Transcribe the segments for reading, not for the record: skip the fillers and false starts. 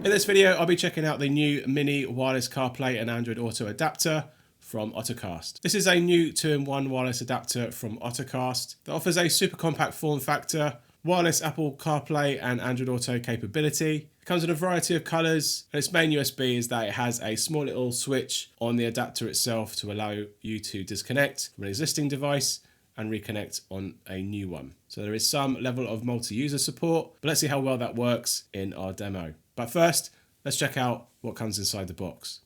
In this video, I'll be checking out the new mini wireless CarPlay and Android Auto adapter from Ottocast. This is a new 2-in-1 wireless adapter from Ottocast that offers a super compact form factor, wireless Apple CarPlay and Android Auto capability. It comes in a variety of colours, and its main USB is that it has a small little switch on the adapter itself to allow you to disconnect from an existing device and reconnect on a new one. So there is some level of multi-user support, but let's see how well that works in our demo. But first, let's check out what comes inside the box.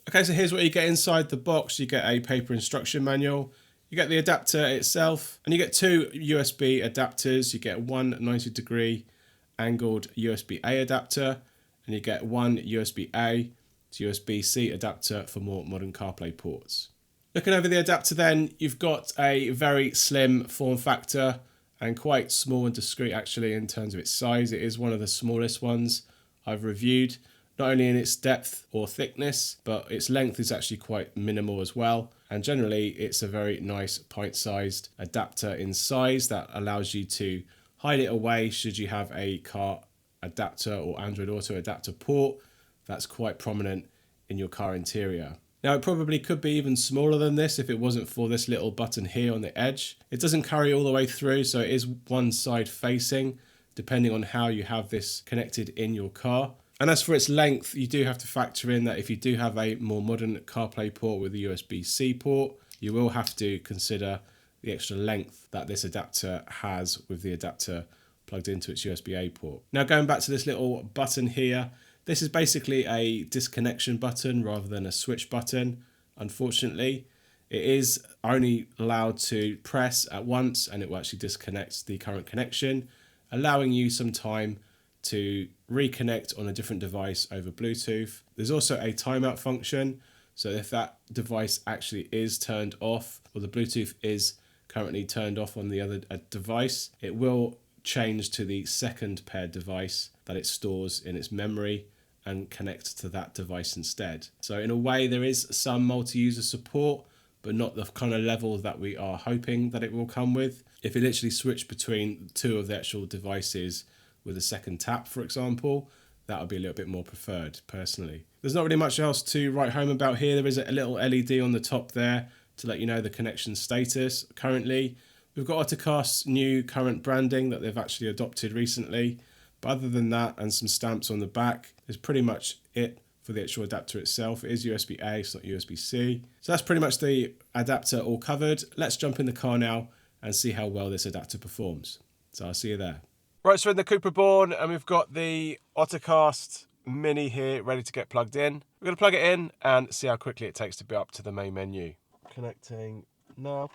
Okay, so here's what you get inside the box. You get a paper instruction manual, you get the adapter itself, and you get two USB adapters. You get one 90-degree angled USB-A adapter, and you get one USB-A to USB-C adapter for more modern CarPlay ports. Looking over the adapter then, you've got a very slim form factor and quite small and discreet actually in terms of its size. It is one of the smallest ones I've reviewed, not only in its depth or thickness, but its length is actually quite minimal as well. And generally it's a very nice pint-sized adapter in size that allows you to hide it away should you have a car adapter or Android Auto adapter port that's quite prominent in your car interior. Now it probably could be even smaller than this if it wasn't for this little button here on the edge. It doesn't carry all the way through, so it is one side facing depending on how you have this connected in your car. And as for its length, you do have to factor in that if you do have a more modern CarPlay port with a USB-C port, you will have to consider the extra length that this adapter has with the adapter plugged into its USB-A port. Now going back to this little button here, this is basically a disconnection button rather than a switch button. Unfortunately, it is only allowed to press at once and it will actually disconnect the current connection, allowing you some time to reconnect on a different device over Bluetooth. There's also a timeout function, so if that device actually is turned off or the Bluetooth is currently turned off on the other device, it will change to the second paired device that it stores in its memory and connect to that device instead. So in a way there is some multi-user support, but not the kind of level that we are hoping that it will come with. If you literally switch between two of the actual devices with a second tap, for example, that would be a little bit more preferred personally. There's not really much else to write home about here. There is a little LED on the top there to let you know the connection status currently. We've got Ottocast's new current branding that they've actually adopted recently. But other than that and some stamps on the back, is pretty much it for the actual adapter itself. It is USB-A, it's not USB-C. So that's pretty much the adapter all covered. Let's jump in the car now and see how well this adapter performs. So I'll see you there. Right, so we're in the Cooper Born and we've got the Ottocast Mini here ready to get plugged in. We're going to plug it in and see how quickly it takes to be up to the main menu. Connecting now.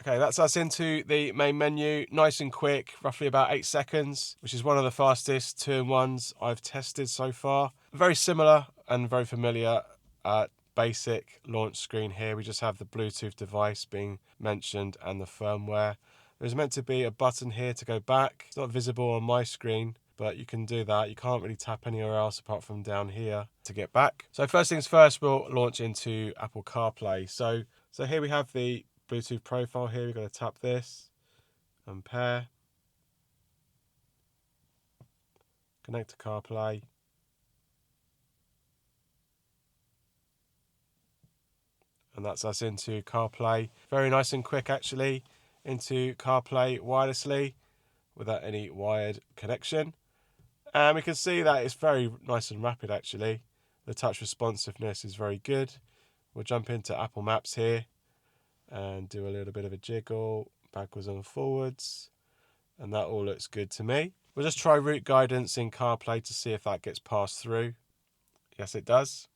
Okay, that's us into the main menu, nice and quick, roughly about 8 seconds, which is one of the fastest 2-in-1s I've tested so far. Very similar and very familiar basic launch screen here. We just have the Bluetooth device being mentioned and the firmware. There's meant to be a button here to go back. It's not visible on my screen, but you can do that. You can't really tap anywhere else apart from down here to get back. So first things first, we'll launch into Apple CarPlay. So here we have the Bluetooth profile here. We're going to tap this and pair, connect to CarPlay, and that's us into CarPlay. Very nice and quick actually, into CarPlay wirelessly without any wired connection. And we can see that it's very nice and rapid actually. The touch responsiveness is very good. We'll jump into Apple Maps here and do a little bit of a jiggle backwards and forwards, and that all looks good to me. We'll just try route guidance in CarPlay to see if that gets passed through. Yes, it does.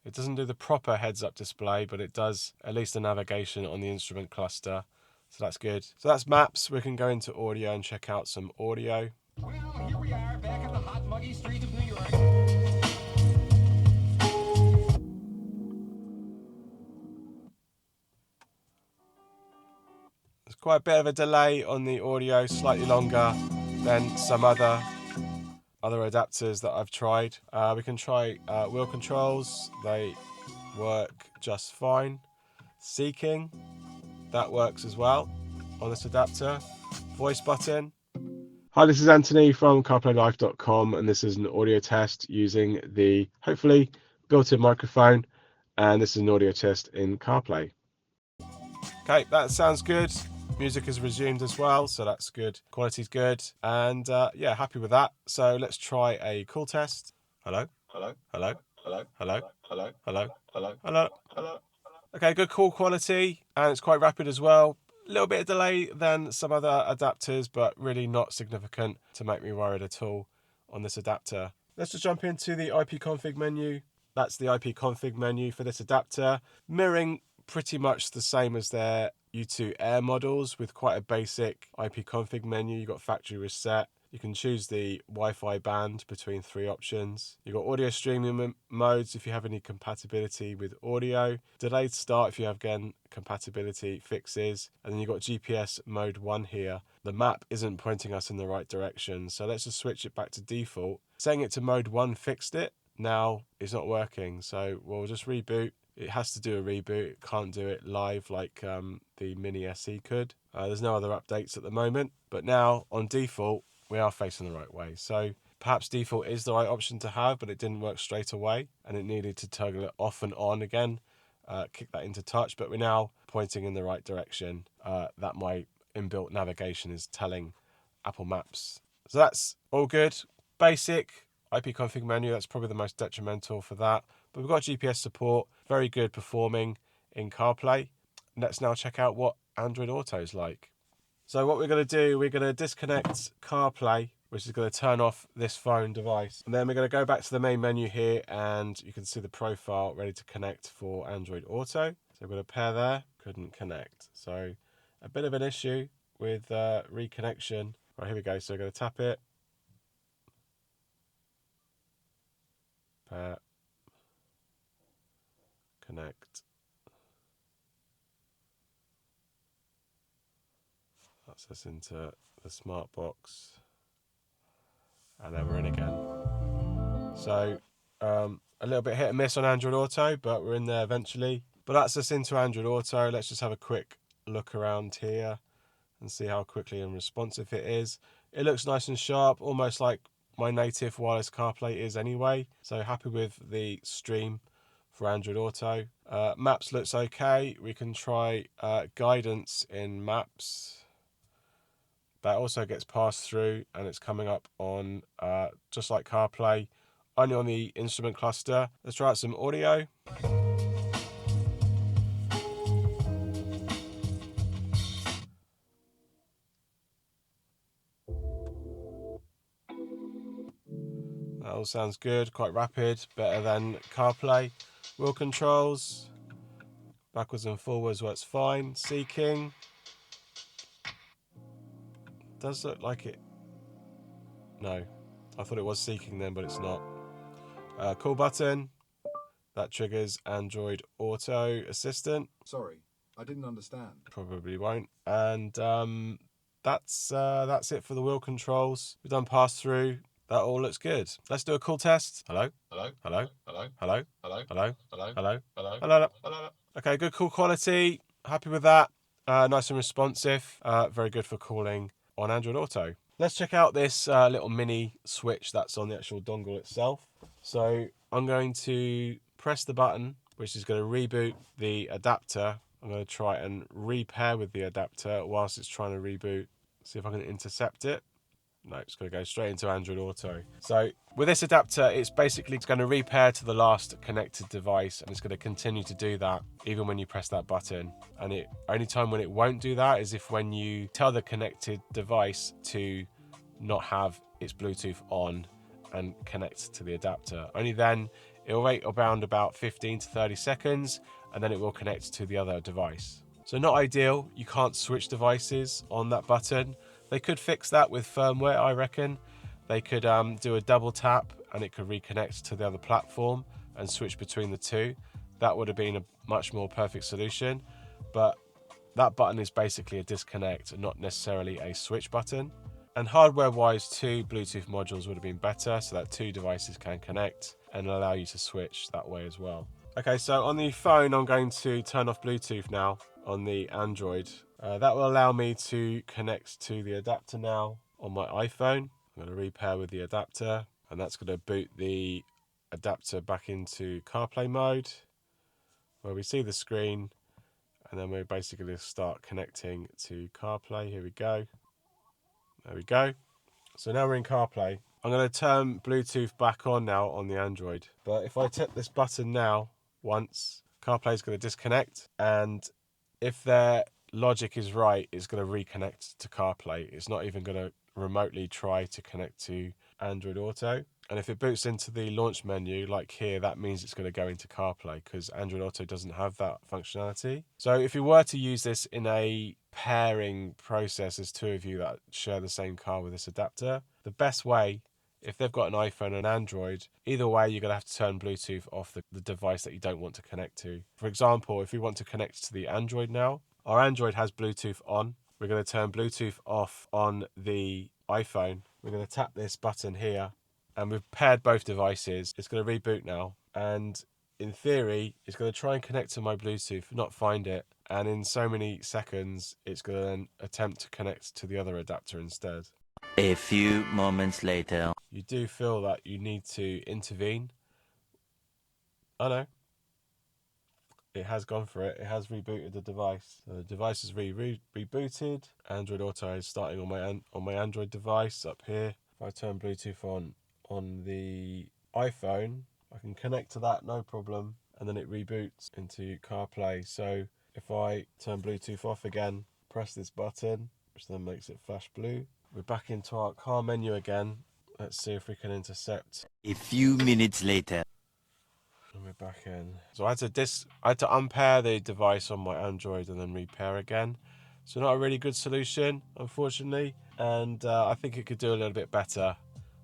It doesn't do the proper heads-up display, but it does at least the navigation on the instrument cluster, so that's good. So that's maps. We can go into audio and check out some audio. Well, here we are back in the hot, muggy streets of New York. There's quite a bit of a delay on the audio, slightly longer than some other adapters that I've tried. We can try wheel controls. They work just fine. Seeking, that works as well on this adapter. Voice button, Hi, this is Anthony from CarPlayLife.com, and this is an audio test using the hopefully built-in microphone, and this is an audio test in CarPlay. Okay, that sounds good. Music has resumed as well, so that's good. Quality's good, and yeah, happy with that. So let's try a call test. Hello? Hello? Hello? Hello? Hello? Hello? Hello? Hello? Hello? Hello? Okay, good call quality, and it's quite rapid as well. A little bit of delay than some other adapters, but really not significant to make me worried at all on this adapter. Let's just jump into the IP config menu. That's the IP config menu for this adapter, mirroring pretty much the same as their U2 Air models with quite a basic IP config menu. You've got factory reset. You can choose the Wi-Fi band between 3 options. You've got audio streaming modes if you have any compatibility with audio. Delayed start if you have, again, compatibility fixes. And then you've got GPS mode 1 here. The map isn't pointing us in the right direction, so let's just switch it back to default. Setting it to mode 1 fixed it. Now it's not working, so we'll just reboot. It has to do a reboot. It can't do it live like the Mini SE could. There's no other updates at the moment, but now on default, we are facing the right way. So perhaps default is the right option to have, but it didn't work straight away, and it needed to toggle it off and on again, kick that into touch, but we're now pointing in the right direction. That my inbuilt navigation is telling Apple Maps. So that's all good. Basic IP config menu, that's probably the most detrimental for that. But we've got GPS support, very good performing in CarPlay. Let's now check out what Android Auto is like. So what we're going to do, we're going to disconnect CarPlay, which is going to turn off this phone device. And then we're going to go back to the main menu here, and you can see the profile ready to connect for Android Auto. So we've got a pair there, couldn't connect. So a bit of an issue with reconnection. Right, here we go. So we're going to tap it. Pair. Connect. That's us into the smart box. And then we're in again. So a little bit hit and miss on Android Auto, but we're in there eventually. But that's us into Android Auto. Let's just have a quick look around here and see how quickly and responsive it is. It looks nice and sharp, almost like my native wireless CarPlay is anyway. So happy with the stream for Android Auto. Maps looks okay. We can try guidance in Maps. That also gets passed through, and it's coming up on, just like CarPlay, only on the instrument cluster. Let's try out some audio. That all sounds good, quite rapid, better than CarPlay. Wheel controls, backwards and forwards works fine. Seeking, does look like it. No, I thought it was seeking then, but it's not. Call button, that triggers Android Auto Assistant. Sorry, I didn't understand. Probably won't. And that's it for the wheel controls. We've done pass through. That all looks good. Let's do a call test. Hello? Hello? Hello? Hello? Hello? Hello? Hello? Hello? Hello? Hello? Hello? Hello? Okay, good call quality. Happy with that. Nice and responsive. Very good for calling on Android Auto. Let's check out this little mini switch that's on the actual dongle itself. So I'm going to press the button, which is going to reboot the adapter. I'm going to try and repair with the adapter whilst it's trying to reboot. See if I can intercept it. No, it's going to go straight into Android Auto. So with this adapter, it's going to repair to the last connected device, and it's going to continue to do that even when you press that button. And the only time when it won't do that is if when you tell the connected device to not have its Bluetooth on and connect to the adapter. Only then it will wait around about 15 to 30 seconds, and then it will connect to the other device. So not ideal. You can't switch devices on that button. They could fix that with firmware, I reckon. They could do a double tap and it could reconnect to the other platform and switch between the two. That would have been a much more perfect solution. But that button is basically a disconnect, not necessarily a switch button. And hardware-wise, 2 Bluetooth modules would have been better so that 2 devices can connect and allow you to switch that way as well. Okay, so on the phone, I'm going to turn off Bluetooth now on the Android. That will allow me to connect to the adapter now. on my iPhone. I'm going to repair with the adapter, and that's going to boot the adapter back into CarPlay mode, where we see the screen, and then we're basically going to start connecting to CarPlay. Here we go. There we go. So now we're in CarPlay. I'm going to turn Bluetooth back on now on the Android. But if I tap this button now once, CarPlay is going to disconnect. And if their logic is right, it's going to reconnect to CarPlay. It's not even going to remotely try to connect to Android Auto. And if it boots into the launch menu, like here, that means it's going to go into CarPlay because Android Auto doesn't have that functionality. So if you were to use this in a pairing process, as two of you that share the same car with this adapter, the best way, if they've got an iPhone and Android, either way, you're going to have to turn Bluetooth off the device that you don't want to connect to. For example, if we want to connect to the Android now, our Android has Bluetooth on. We're going to turn Bluetooth off on the iPhone. We're going to tap this button here, and we've paired both devices. It's going to reboot now, and in theory, it's going to try and connect to my Bluetooth, not find it, and in so many seconds, it's going to then attempt to connect to the other adapter instead. A few moments later. You do feel that you need to intervene. I know. It has gone for it. It has rebooted the device. So the device is rebooted. Android Auto is starting on my Android device up here. If I turn Bluetooth on the iPhone, I can connect to that, no problem, and then it reboots into CarPlay. So if I turn Bluetooth off again, press this button, which then makes it flash blue. We're back into our car menu again. Let's see if we can intercept. A few minutes later. And we're back in. So I had to unpair the device on my Android and then repair again. So not a really good solution, unfortunately. And I think it could do a little bit better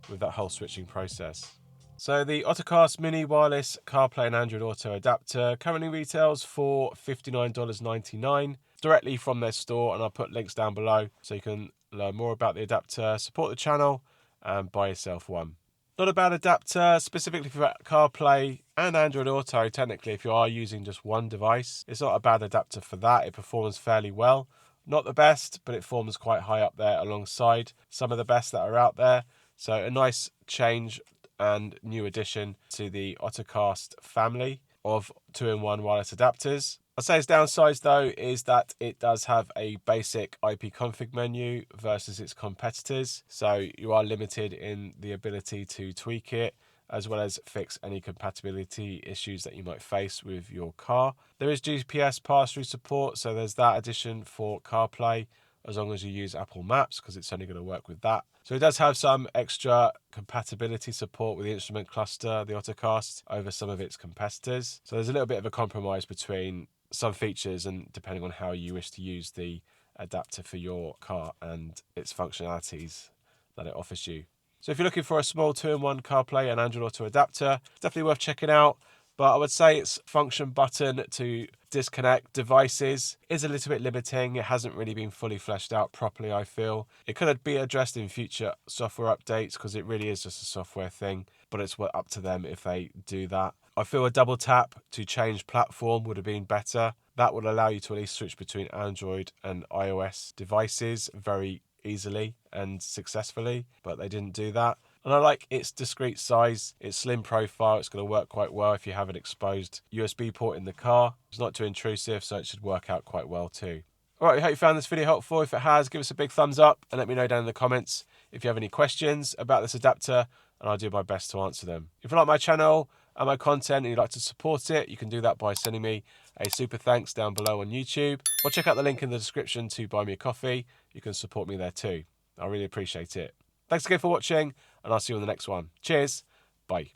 with that whole switching process. So the Ottocast Mini Wireless CarPlay and Android Auto adapter currently retails for $59.99 directly from their store, and I'll put links down below so you can learn more about the adapter, support the channel, and buy yourself one. Not a bad adapter, specifically for CarPlay and Android Auto. Technically, if you are using just one device, it's not a bad adapter for that. It performs fairly well. Not the best, but it forms quite high up there alongside some of the best that are out there. So a nice change and new addition to the Ottocast family of 2-in-1 wireless adapters. I'd say its downside though is that it does have a basic IP config menu versus its competitors, so you are limited in the ability to tweak it as well as fix any compatibility issues that you might face with your car. There is GPS pass-through support, so there's that addition for CarPlay as long as you use Apple Maps, because it's only going to work with that. So it does have some extra compatibility support with the instrument cluster, the Ottocast, over some of its competitors. So there's a little bit of a compromise between some features and depending on how you wish to use the adapter for your car and its functionalities that it offers you. So if you're looking for a small 2-in-1 CarPlay and Android Auto adapter, it's definitely worth checking out. But I would say its function button to disconnect devices is a little bit limiting. It hasn't really been fully fleshed out properly, I feel. It could be addressed in future software updates because it really is just a software thing, but it's up to them if they do that. I feel a double tap to change platform would have been better. That would allow you to at least switch between Android and iOS devices very easily and successfully, but they didn't do that. And I like its discrete size, its slim profile. It's going to work quite well if you have an exposed USB port in the car. It's not too intrusive, so it should work out quite well too. Alright, I hope you found this video helpful. If it has, give us a big thumbs up and let me know down in the comments if you have any questions about this adapter, and I'll do my best to answer them. If you like my channel and my content and you'd like to support it, you can do that by sending me a super thanks down below on YouTube, or check out the link in the description to buy me a coffee. You can support me there too. I really appreciate it. Thanks again for watching, and I'll see you on the next one. Cheers. Bye.